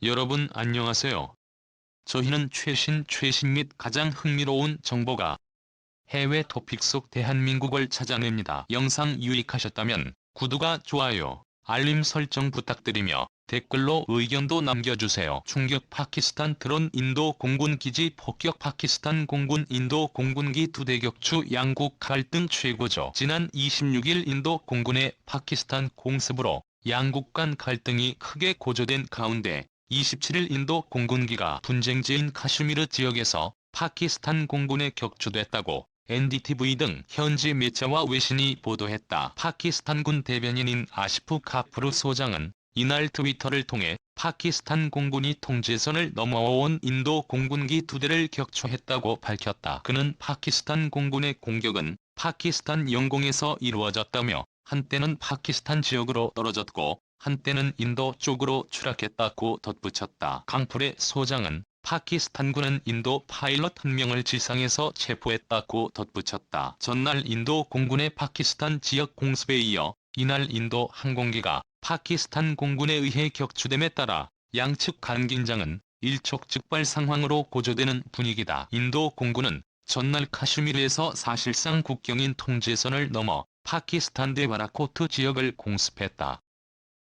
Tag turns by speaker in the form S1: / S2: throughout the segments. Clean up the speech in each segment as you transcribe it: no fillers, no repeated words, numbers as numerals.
S1: 여러분 안녕하세요. 저희는 최신 및 가장 흥미로운 정보가 해외 토픽 속 대한민국을 찾아냅니다. 영상 유익하셨다면 구독과 좋아요, 알림 설정 부탁드리며 댓글로 의견도 남겨주세요. 충격 파키스탄 드론 인도 공군 기지 폭격 파키스탄 공군 인도 공군기 2대 격추 양국 갈등 최고조. 지난 26일 인도 공군의 파키스탄 공습으로 양국 간 갈등이 크게 고조된 가운데 27일 인도 공군기가 분쟁지인 카슈미르 지역에서 파키스탄 공군에 격추됐다고 NDTV 등 현지 매체와 외신이 보도했다. 파키스탄군 대변인인 아시프 카프르 소장은 이날 트위터를 통해 파키스탄 공군이 통제선을 넘어온 인도 공군기 2대를 격추했다고 밝혔다. 그는 파키스탄 공군의 공격은 파키스탄 영공에서 이루어졌다며 한때는 파키스탄 지역으로 떨어졌고 한때는 인도 쪽으로 추락했다고 덧붙였다. 강풀의 소장은 파키스탄군은 인도 파일럿 1명을 지상에서 체포했다고 덧붙였다. 전날 인도 공군의 파키스탄 지역 공습에 이어 이날 인도 항공기가 파키스탄 공군에 의해 격추됨에 따라 양측 간 긴장은 일촉즉발 상황으로 고조되는 분위기다. 인도 공군은 전날 카슈미르에서 사실상 국경인 통제선을 넘어 파키스탄 대 바라코트 지역을 공습했다.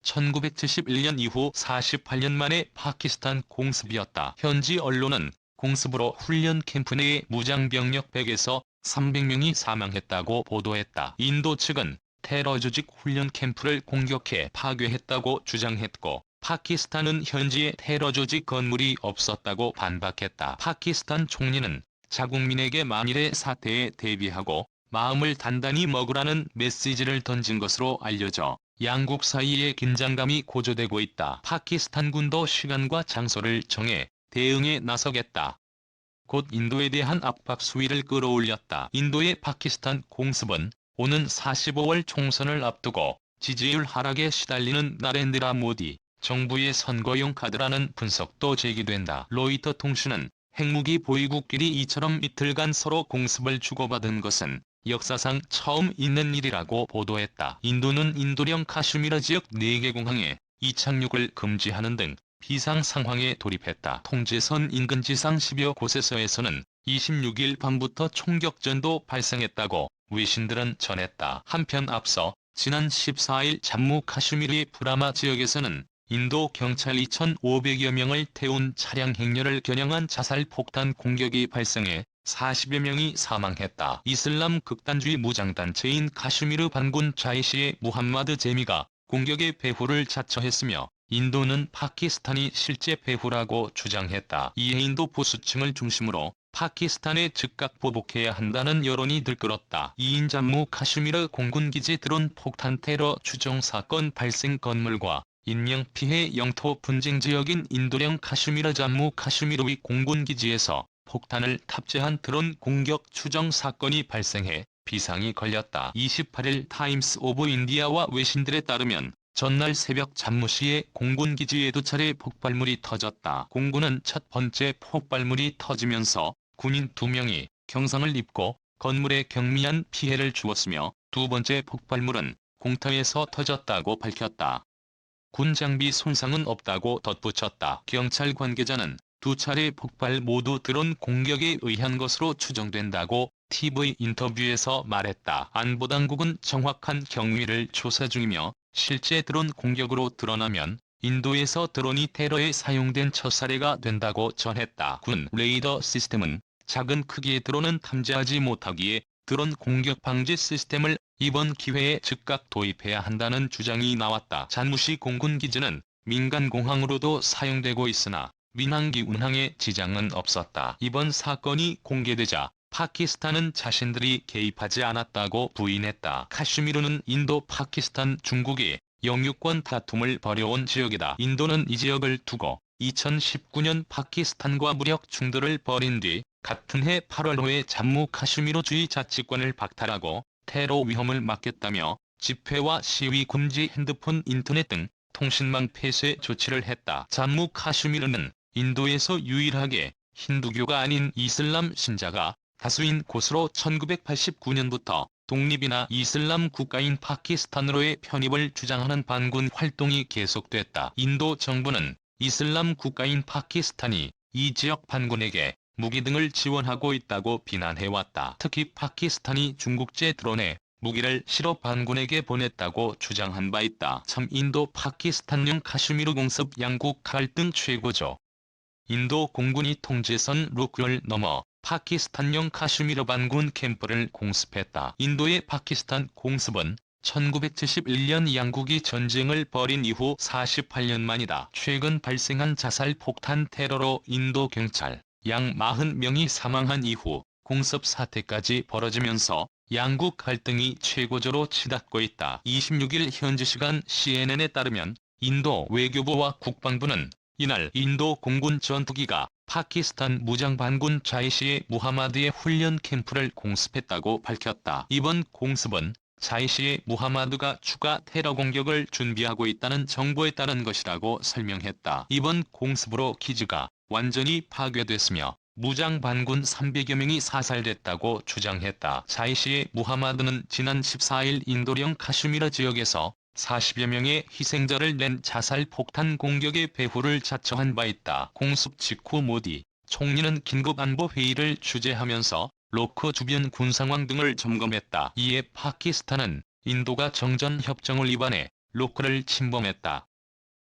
S1: 1971년 이후 48년 만에 파키스탄 공습이었다. 현지 언론은 공습으로 훈련 캠프 내의 무장병력 100에서 300명이 사망했다고 보도했다. 인도 측은 테러 조직 훈련 캠프를 공격해 파괴했다고 주장했고 파키스탄은 현지에 테러 조직 건물이 없었다고 반박했다. 파키스탄 총리는 자국민에게 만일의 사태에 대비하고 마음을 단단히 먹으라는 메시지를 던진 것으로 알려져 양국 사이의 긴장감이 고조되고 있다. 파키스탄군도 시간과 장소를 정해 대응에 나서겠다. 곧 인도에 대한 압박 수위를 끌어올렸다. 인도의 파키스탄 공습은 오는 45월 총선을 앞두고 지지율 하락에 시달리는 나렌드라 모디 정부의 선거용 카드라는 분석도 제기된다. 로이터 통신은 핵무기 보유국끼리 이처럼 이틀간 서로 공습을 주고받은 것은 역사상 처음 있는 일이라고 보도했다. 인도는 인도령 카슈미르 지역 4개 공항에 이착륙을 금지하는 등 비상 상황에 돌입했다. 통제선 인근 지상 10여 곳에서에서는 26일 밤부터 총격전도 발생했다고 외신들은 전했다. 한편 앞서 지난 14일 잠무 카슈미르의 브라마 지역에서는 인도 경찰 2,500여 명을 태운 차량 행렬을 겨냥한 자살 폭탄 공격이 발생해 40여 명이 사망했다. 이슬람 극단주의 무장단체인 카슈미르 반군 자이시의 무함마드 제미가 공격의 배후를 자처했으며 인도는 파키스탄이 실제 배후라고 주장했다. 이에 인도 보수층을 중심으로 파키스탄에 즉각 보복해야 한다는 여론이 들끓었다. 2인 잠무 카슈미르 공군기지 드론 폭탄 테러 추정 사건 발생 건물과 인명피해 영토 분쟁 지역인 인도령 카슈미르 잠무 카슈미르 공군기지에서 폭탄을 탑재한 드론 공격 추정 사건이 발생해 비상이 걸렸다. 28일 타임스 오브 인디아와 외신들에 따르면 전날 새벽 잠무시의 공군기지에 2차례 폭발물이 터졌다. 공군은 첫 번째 폭발물이 터지면서 군인 2명이 경상을 입고 건물에 경미한 피해를 주었으며 두 번째 폭발물은 공터에서 터졌다고 밝혔다. 군 장비 손상은 없다고 덧붙였다. 경찰 관계자는 2차례 폭발 모두 드론 공격에 의한 것으로 추정된다고 TV 인터뷰에서 말했다. 안보당국은 정확한 경위를 조사 중이며 실제 드론 공격으로 드러나면 인도에서 드론이 테러에 사용된 첫 사례가 된다고 전했다. 군 레이더 시스템은 작은 크기의 드론은 탐지하지 못하기에 드론 공격 방지 시스템을 이번 기회에 즉각 도입해야 한다는 주장이 나왔다. 잔무시 공군기지는 민간 공항으로도 사용되고 있으나 민항기 운항에 지장은 없었다. 이번 사건이 공개되자 파키스탄은 자신들이 개입하지 않았다고 부인했다. 카슈미르는 인도 파키스탄 중국이 영유권 다툼을 벌여온 지역이다. 인도는 이 지역을 두고 2019년 파키스탄과 무력 충돌을 벌인 뒤 같은 해 8월호에 잠무 카슈미르주의 자치권을 박탈하고 테러 위험을 막겠다며 집회와 시위 금지 핸드폰 인터넷 등 통신망 폐쇄 조치를 했다. 잠무 카슈미르는 인도에서 유일하게 힌두교가 아닌 이슬람 신자가 다수인 곳으로 1989년부터 독립이나 이슬람 국가인 파키스탄으로의 편입을 주장하는 반군 활동이 계속됐다. 인도 정부는 이슬람 국가인 파키스탄이 이 지역 반군에게 무기 등을 지원하고 있다고 비난해왔다. 특히 파키스탄이 중국제 드론에 무기를 실어 반군에게 보냈다고 주장한 바 있다. 참 인도 파키스탄용 카슈미르 공습 양국 갈등 최고조. 인도 공군이 통제선 루크를 넘어 파키스탄용 카슈미르 반군 캠프를 공습했다. 인도의 파키스탄 공습은 1971년 양국이 전쟁을 벌인 이후 48년 만이다. 최근 발생한 자살 폭탄 테러로 인도 경찰 양 40명이 사망한 이후 공습 사태까지 벌어지면서 양국 갈등이 최고조로 치닫고 있다. 26일 현지 시간 CNN에 따르면 인도 외교부와 국방부는 이날 인도 공군 전투기가 파키스탄 무장반군 자이시의 무하마드의 훈련 캠프를 공습했다고 밝혔다. 이번 공습은 자이시의 무하마드가 추가 테러 공격을 준비하고 있다는 정보에 따른 것이라고 설명했다. 이번 공습으로 기지가 완전히 파괴됐으며 무장반군 300여 명이 사살됐다고 주장했다. 자이시의 무하마드는 지난 14일 인도령 카슈미르 지역에서 40여 명의 희생자를 낸 자살 폭탄 공격의 배후를 자처한 바 있다. 공습 직후 모디 총리는 긴급 안보 회의를 주재하면서 로크 주변 군 상황 등을 점검했다. 이에 파키스탄은 인도가 정전협정을 위반해 로크를 침범했다.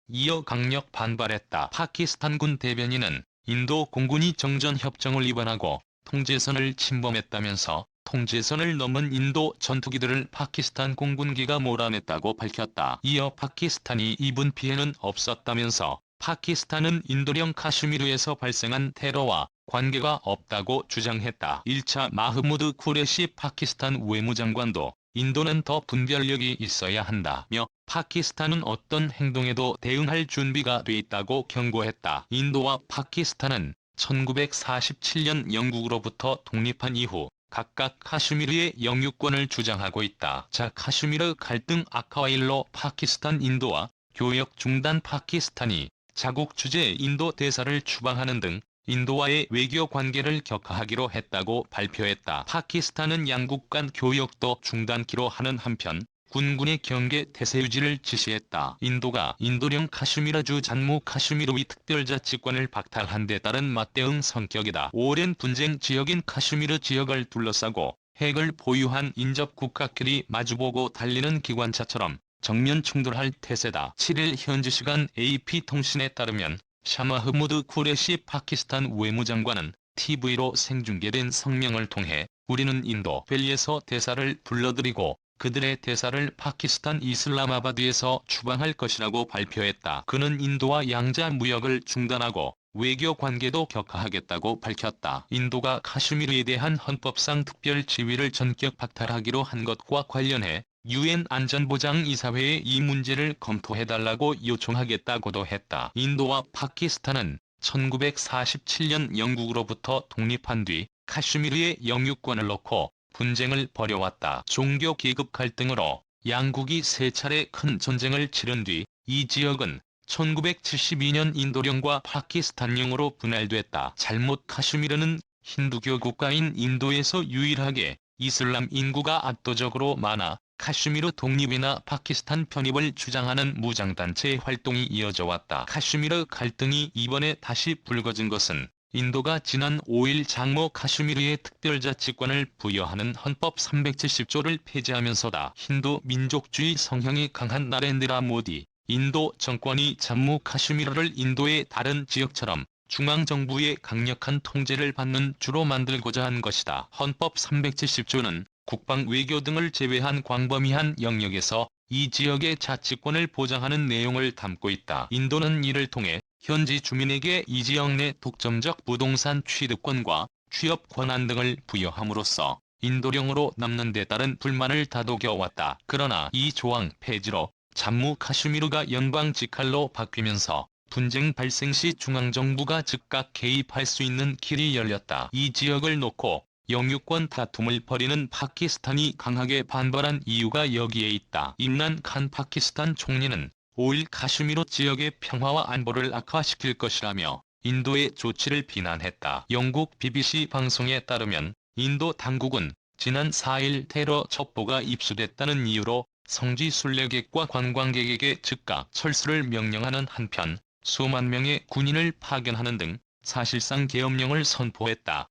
S1: 이어 강력 반발했다. 파키스탄군 대변인은 인도 공군이 정전협정을 위반하고 통제선을 침범했다면서 통제선을 넘은 인도 전투기들을 파키스탄 공군기가 몰아냈다고 밝혔다. 이어 파키스탄이 입은 피해는 없었다면서 파키스탄은 인도령 카슈미르에서 발생한 테러와 관계가 없다고 주장했다. 1차 마흐무드 쿠레시 파키스탄 외무장관도 인도는 더 분별력이 있어야 한다며 파키스탄은 어떤 행동에도 대응할 준비가 돼 있다고 경고했다. 인도와 파키스탄은 1947년 영국으로부터 독립한 이후 각각 카슈미르의 영유권을 주장하고 있다. 자, 카슈미르 갈등 악화와 일로 파키스탄 인도와 교역 중단. 파키스탄이 자국 주재 인도 대사를 추방하는 등 인도와의 외교 관계를 격화하기로 했다고 발표했다. 파키스탄은 양국 간 교역도 중단키로 하는 한편 군군의 경계 태세 유지를 지시했다. 인도가 인도령 카슈미르주 잔무 카슈미르의 특별자치권을 박탈한 데 따른 맞대응 성격이다. 오랜 분쟁 지역인 카슈미르 지역을 둘러싸고 핵을 보유한 인접 국가끼리 마주보고 달리는 기관차처럼 정면 충돌할 태세다. 7일 현지 시간 AP통신에 따르면 샤마흐무드 쿠레시 파키스탄 외무장관은 TV로 생중계된 성명을 통해 우리는 인도 벨리에서 대사를 불러들이고 그들의 대사를 파키스탄 이슬라마바드에서 추방할 것이라고 발표했다. 그는 인도와 양자 무역을 중단하고 외교 관계도 격화하겠다고 밝혔다. 인도가 카슈미르에 대한 헌법상 특별 지위를 전격 박탈하기로 한 것과 관련해 UN 안전보장이사회에 이 문제를 검토해달라고 요청하겠다고도 했다. 인도와 파키스탄은 1947년 영국으로부터 독립한 뒤 카슈미르의 영유권을 놓고 분쟁을 벌여왔다. 종교 계급 갈등으로 양국이 세 차례 큰 전쟁을 치른 뒤 이 지역은 1972년 인도령과 파키스탄령으로 분할됐다. 잘못 카슈미르는 힌두교 국가인 인도에서 유일하게 이슬람 인구가 압도적으로 많아 카슈미르 독립이나 파키스탄 편입을 주장하는 무장단체의 활동이 이어져 왔다. 카슈미르 갈등이 이번에 다시 불거진 것은 인도가 지난 5일 장모 카슈미르의 특별자치권을 부여하는 헌법 370조를 폐지하면서다. 힌두 민족주의 성향이 강한 나렌드라 모디 인도 정권이 잠무 카슈미르를 인도의 다른 지역처럼 중앙정부의 강력한 통제를 받는 주로 만들고자 한 것이다. 헌법 370조는 국방 외교 등을 제외한 광범위한 영역에서 이 지역의 자치권을 보장하는 내용을 담고 있다. 인도는 이를 통해 현지 주민에게 이 지역 내 독점적 부동산 취득권과 취업 권한 등을 부여함으로써 인도령으로 남는 데 따른 불만을 다독여왔다. 그러나 이 조항 폐지로 잠무 카슈미르가 연방 직할로 바뀌면서 분쟁 발생 시 중앙정부가 즉각 개입할 수 있는 길이 열렸다. 이 지역을 놓고 영유권 다툼을 벌이는 파키스탄이 강하게 반발한 이유가 여기에 있다. 임란 칸 파키스탄 총리는 5일 카슈미르 지역의 평화와 안보를 악화시킬 것이라며 인도의 조치를 비난했다. 영국 BBC 방송에 따르면 인도 당국은 지난 4일 테러 첩보가 입수됐다는 이유로 성지 순례객과 관광객에게 즉각 철수를 명령하는 한편 수만 명의 군인을 파견하는 등 사실상 계엄령을 선포했다.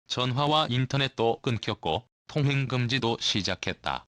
S1: 전화와 인터넷도 끊겼고 통행 금지도 시작했다.